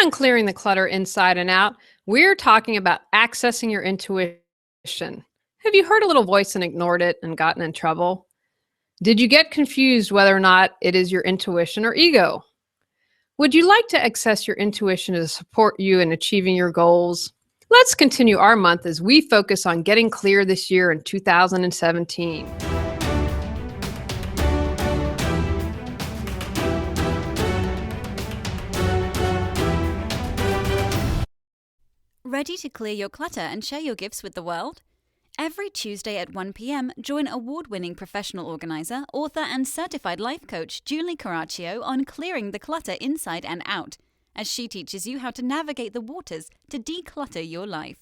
on Clearing the Clutter Inside and Out, we're talking about accessing your intuition. Have you heard a little voice and ignored it and gotten in trouble? Did you get confused whether or not it is your intuition or ego? Would you like to access your intuition to support you in achieving your goals? Let's continue our month as we focus on getting clear this year in 2017. Ready to clear your clutter and share your gifts with the world? Every Tuesday at 1 p.m., join award-winning professional organizer, author, and certified life coach Julie Coraccio on clearing the clutter inside and out, as she teaches you how to navigate the waters to declutter your life.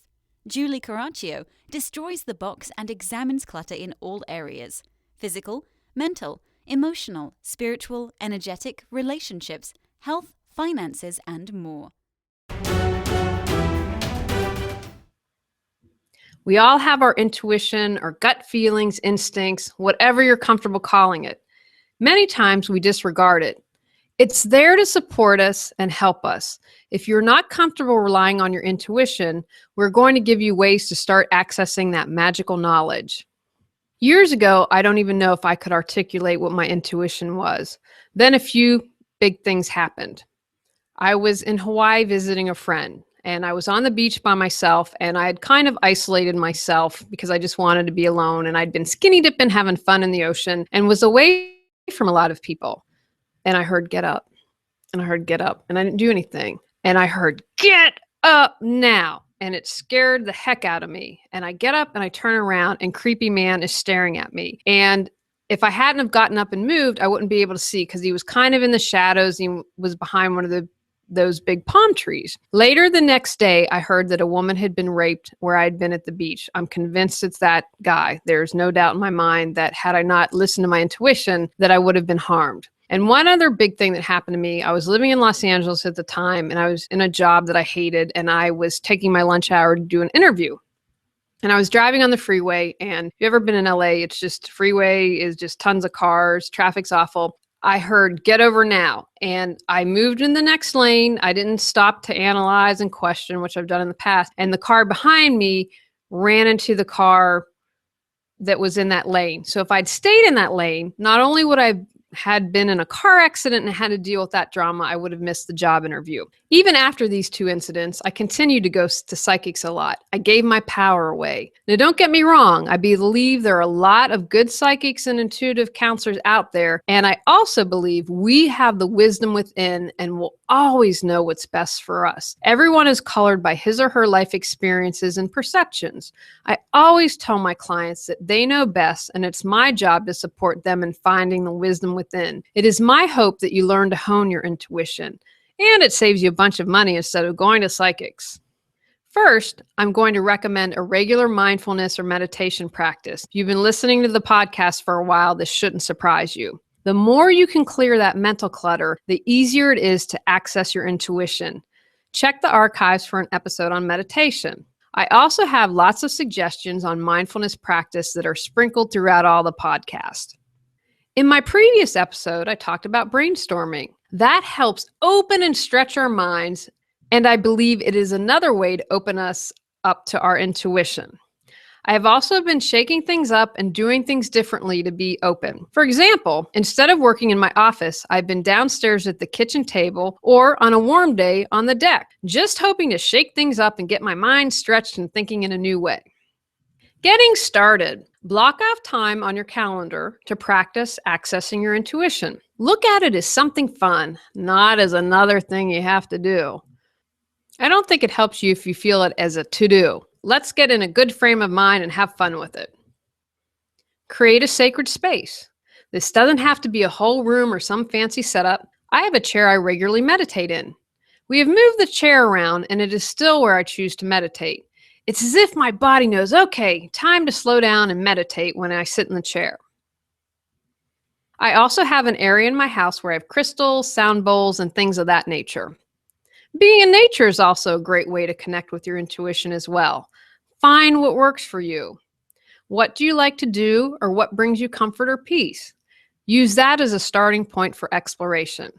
Julie Coraccio destroys the box and examines clutter in all areas: physical, mental, emotional, spiritual, energetic, relationships, health, finances, and more. We all have our intuition or gut feelings, instincts, whatever you're comfortable calling it. Many times we disregard it. It's there to support us and help us. If you're not comfortable relying on your intuition, we're going to give you ways to start accessing that magical knowledge. Years ago, I don't even know if I could articulate what my intuition was. Then a few big things happened. I was in Hawaii visiting a friend, and I was on the beach by myself, and I had kind of isolated myself because I just wanted to be alone, and I'd been skinny dipping, having fun in the ocean, and was away from a lot of people. And I heard, "Get up," and I heard, "Get up," and I didn't do anything. And I heard, "Get up now," and it scared the heck out of me. And I get up and I turn around, and creepy man is staring at me. And if I hadn't have gotten up and moved, I wouldn't be able to see because he was kind of in the shadows. He was behind one of those big palm trees. Later the next day, I heard that a woman had been raped where I'd been at the beach. I'm convinced it's that guy. There's no doubt in my mind that had I not listened to my intuition, that I would have been harmed. And one other big thing that happened to me, I was living in Los Angeles at the time, and I was in a job that I hated, and I was taking my lunch hour to do an interview. And I was driving on the freeway, and if you've ever been in LA, it's just, freeway is just tons of cars, traffic's awful. I heard, "Get over now." And I moved in the next lane. I didn't stop to analyze and question, which I've done in the past. And the car behind me ran into the car that was in that lane. So if I'd stayed in that lane, not only would I had been in a car accident and had to deal with that drama, I would have missed the job interview. Even after these two incidents, I continued to go to psychics a lot. I gave my power away. Now, don't get me wrong. I believe there are a lot of good psychics and intuitive counselors out there. And I also believe we have the wisdom within and will always know what's best for us. Everyone is colored by his or her life experiences and perceptions. I always tell my clients that they know best, and it's my job to support them in finding the wisdom within. It is my hope that you learn to hone your intuition, and it saves you a bunch of money instead of going to psychics. First, I'm going to recommend a regular mindfulness or meditation practice. If you've been listening to the podcast for a while, this shouldn't surprise you. The more you can clear that mental clutter, the easier it is to access your intuition. Check the archives for an episode on meditation. I also have lots of suggestions on mindfulness practice that are sprinkled throughout all the podcast. In my previous episode, I talked about brainstorming. That helps open and stretch our minds, and I believe it is another way to open us up to our intuition. I have also been shaking things up and doing things differently to be open. For example, instead of working in my office, I've been downstairs at the kitchen table or on a warm day on the deck, just hoping to shake things up and get my mind stretched and thinking in a new way. Getting started. Block off time on your calendar to practice accessing your intuition. Look at it as something fun, not as another thing you have to do. I don't think it helps you if you feel it as a to-do. Let's get in a good frame of mind and have fun with it. Create a sacred space. This doesn't have to be a whole room or some fancy setup. I have a chair I regularly meditate in. We have moved the chair around, and it is still where I choose to meditate. It's as if my body knows, okay, time to slow down and meditate when I sit in the chair. I also have an area in my house where I have crystals, sound bowls, and things of that nature. Being in nature is also a great way to connect with your intuition as well. Find what works for you. What do you like to do, or what brings you comfort or peace? Use that as a starting point for exploration.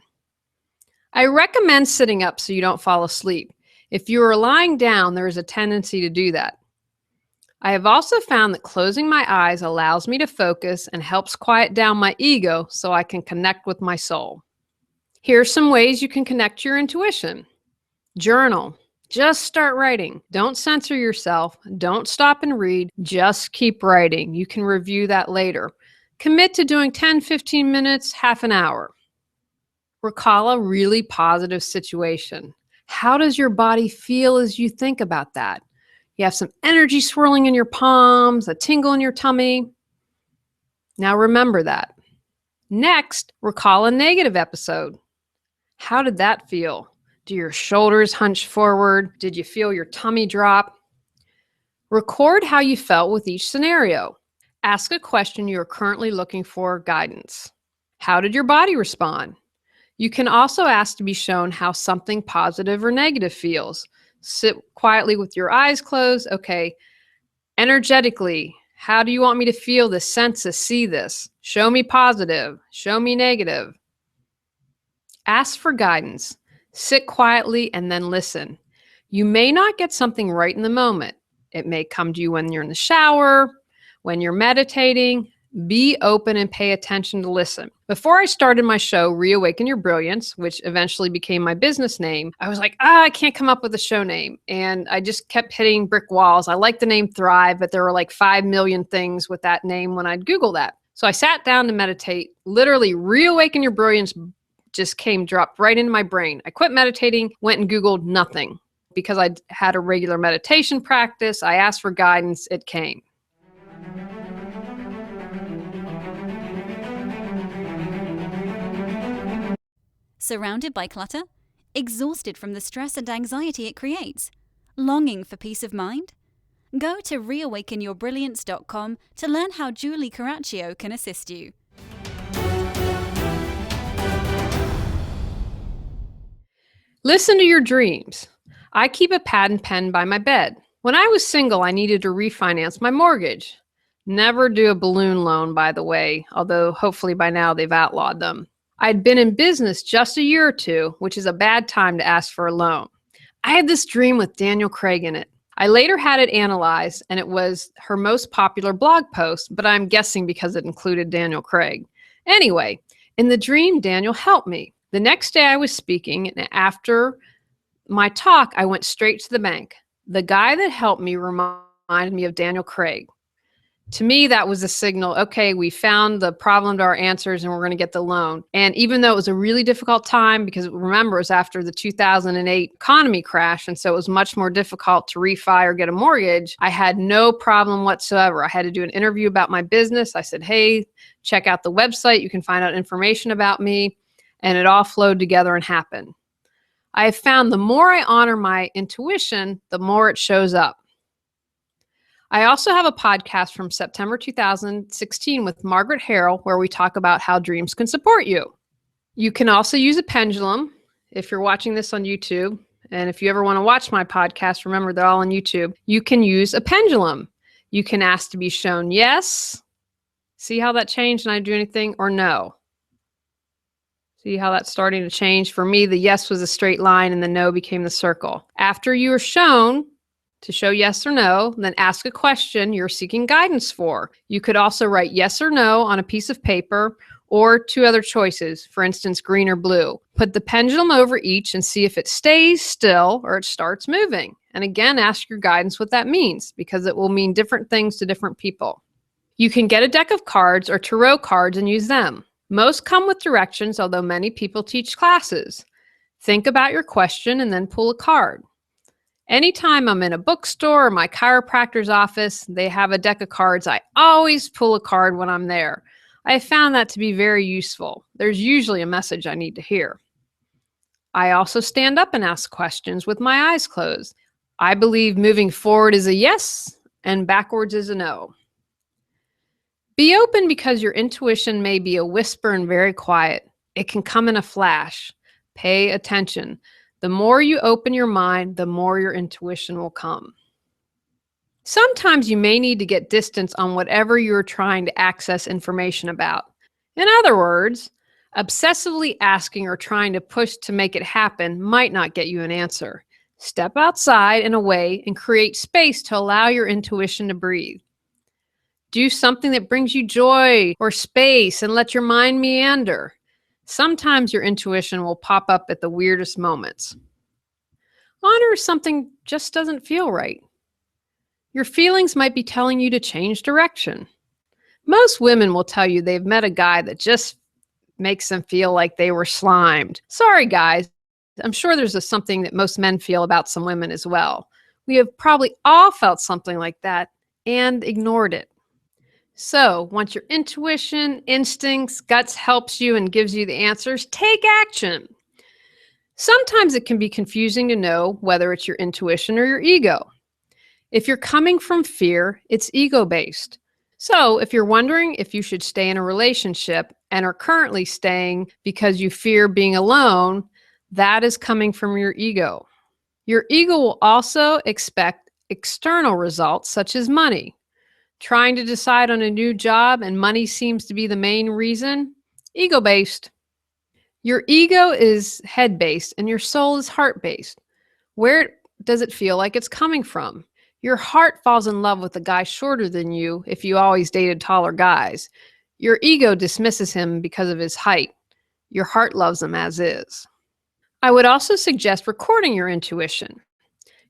I recommend sitting up so you don't fall asleep. If you are lying down, there is a tendency to do that. I have also found that closing my eyes allows me to focus and helps quiet down my ego so I can connect with my soul. Here are some ways you can connect to your intuition. Journal. Just start writing. Don't censor yourself. Don't stop and read. Just keep writing. You can review that later. Commit to doing 10, 15 minutes, half an hour. Recall a really positive situation. How does your body feel as you think about that? You have some energy swirling in your palms, a tingle in your tummy. Now remember that. Next, recall a negative episode. How did that feel? Do your shoulders hunch forward? Did you feel your tummy drop? Record how you felt with each scenario. Ask a question you are currently looking for guidance. How did your body respond? You can also ask to be shown how something positive or negative feels. Sit quietly with your eyes closed. Okay, energetically, how do you want me to feel this, sense this, see this? Show me positive. Show me negative. Ask for guidance. Sit quietly and then listen. You may not get something right in the moment. It may come to you when you're in the shower, when you're meditating. Be open and pay attention to listen. Before I started my show, Reawaken Your Brilliance, which eventually became my business name, I was like, I can't come up with a show name. And I just kept hitting brick walls. I like the name Thrive, but there were like 5 million things with that name when I'd Google that. So I sat down to meditate. Literally, Reawaken Your Brilliance just dropped right into my brain. I quit meditating, went and Googled nothing. Because I had a regular meditation practice, I asked for guidance, it came. Surrounded by clutter? Exhausted from the stress and anxiety it creates? Longing for peace of mind? Go to reawakenyourbrilliance.com to learn how Julie Coraccio can assist you. Listen to your dreams. I keep a pad and pen by my bed. When I was single, I needed to refinance my mortgage. Never do a balloon loan, by the way, although hopefully by now they've outlawed them. I'd been in business just a year or two, which is a bad time to ask for a loan. I had this dream with Daniel Craig in it. I later had it analyzed, and it was her most popular blog post, but I'm guessing because it included Daniel Craig. Anyway, in the dream, Daniel helped me. The next day I was speaking, and after my talk, I went straight to the bank. The guy that helped me reminded me of Daniel Craig. To me, that was a signal, okay, we found the problem to our answers and we're going to get the loan. And even though it was a really difficult time, because remember, it was after the 2008 economy crash, and so it was much more difficult to refi or get a mortgage, I had no problem whatsoever. I had to do an interview about my business. I said, hey, check out the website. You can find out information about me. And it all flowed together and happened. I have found the more I honor my intuition, the more it shows up. I also have a podcast from September 2016 with Margaret Harrell where we talk about how dreams can support you. You can also use a pendulum if you're watching this on YouTube. And if you ever want to watch my podcast, remember they're all on YouTube. You can use a pendulum. You can ask to be shown yes. See how that changed and I do anything, or no. See how that's starting to change? For me, the yes was a straight line and the no became the circle. After you are shown to show yes or no, then ask a question you're seeking guidance for. You could also write yes or no on a piece of paper, or 2 other choices, for instance, green or blue. Put the pendulum over each and see if it stays still or it starts moving. And again, ask your guidance what that means, because it will mean different things to different people. You can get a deck of cards or tarot cards and use them. Most come with directions, although many people teach classes. Think about your question and then pull a card. Anytime I'm in a bookstore or my chiropractor's office, they have a deck of cards. I always pull a card when I'm there. I have found that to be very useful. There's usually a message I need to hear. I also stand up and ask questions with my eyes closed. I believe moving forward is a yes and backwards is a no. Be open, because your intuition may be a whisper and very quiet. It can come in a flash. Pay attention. The more you open your mind, the more your intuition will come. Sometimes you may need to get distance on whatever you're trying to access information about. In other words, Obsessively asking or trying to push to make it happen might not get you an answer. Step outside and away and create space to allow your intuition to breathe. Do something that brings you joy or space and let your mind meander. Sometimes your intuition will pop up at the weirdest moments. Honor something just doesn't feel right. Your feelings might be telling you to change direction. Most women will tell you they've met a guy that just makes them feel like they were slimed. Sorry, guys. I'm sure there's something that most men feel about some women as well. We have probably all felt something like that and ignored it. So once your intuition, instincts, guts helps you and gives you the answers, take action. Sometimes it can be confusing to know whether it's your intuition or your ego. If you're coming from fear, it's ego-based. So if you're wondering if you should stay in a relationship and are currently staying because you fear being alone, that is coming from your ego. Your ego will also expect external results such as money. Trying to decide on a new job and money seems to be the main reason, ego-based. Your ego is head-based and your soul is heart-based. Where does it feel like it's coming from? Your heart falls in love with a guy shorter than you if you always dated taller guys. Your ego dismisses him because of his height. Your heart loves him as is. I would also suggest recording your intuition.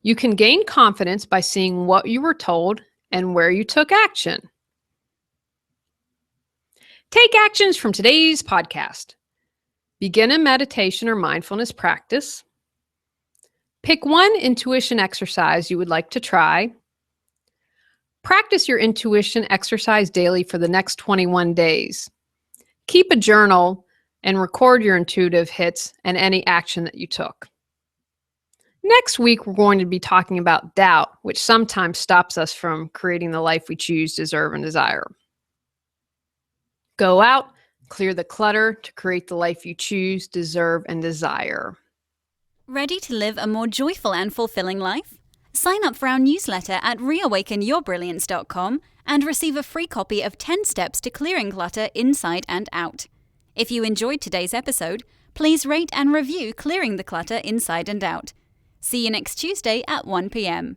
You can gain confidence by seeing what you were told and where you took action. Take actions from today's podcast. Begin a meditation or mindfulness practice. Pick one intuition exercise you would like to try. Practice your intuition exercise daily for the next 21 days. Keep a journal and record your intuitive hits and any action that you took. Next week, we're going to be talking about doubt, which sometimes stops us from creating the life we choose, deserve, and desire. Go out, clear the clutter to create the life you choose, deserve, and desire. Ready to live a more joyful and fulfilling life? Sign up for our newsletter at reawakenyourbrilliance.com and receive a free copy of 10 Steps to Clearing Clutter Inside and Out. If you enjoyed today's episode, please rate and review Clearing the Clutter Inside and Out. See you next Tuesday at 1 p.m.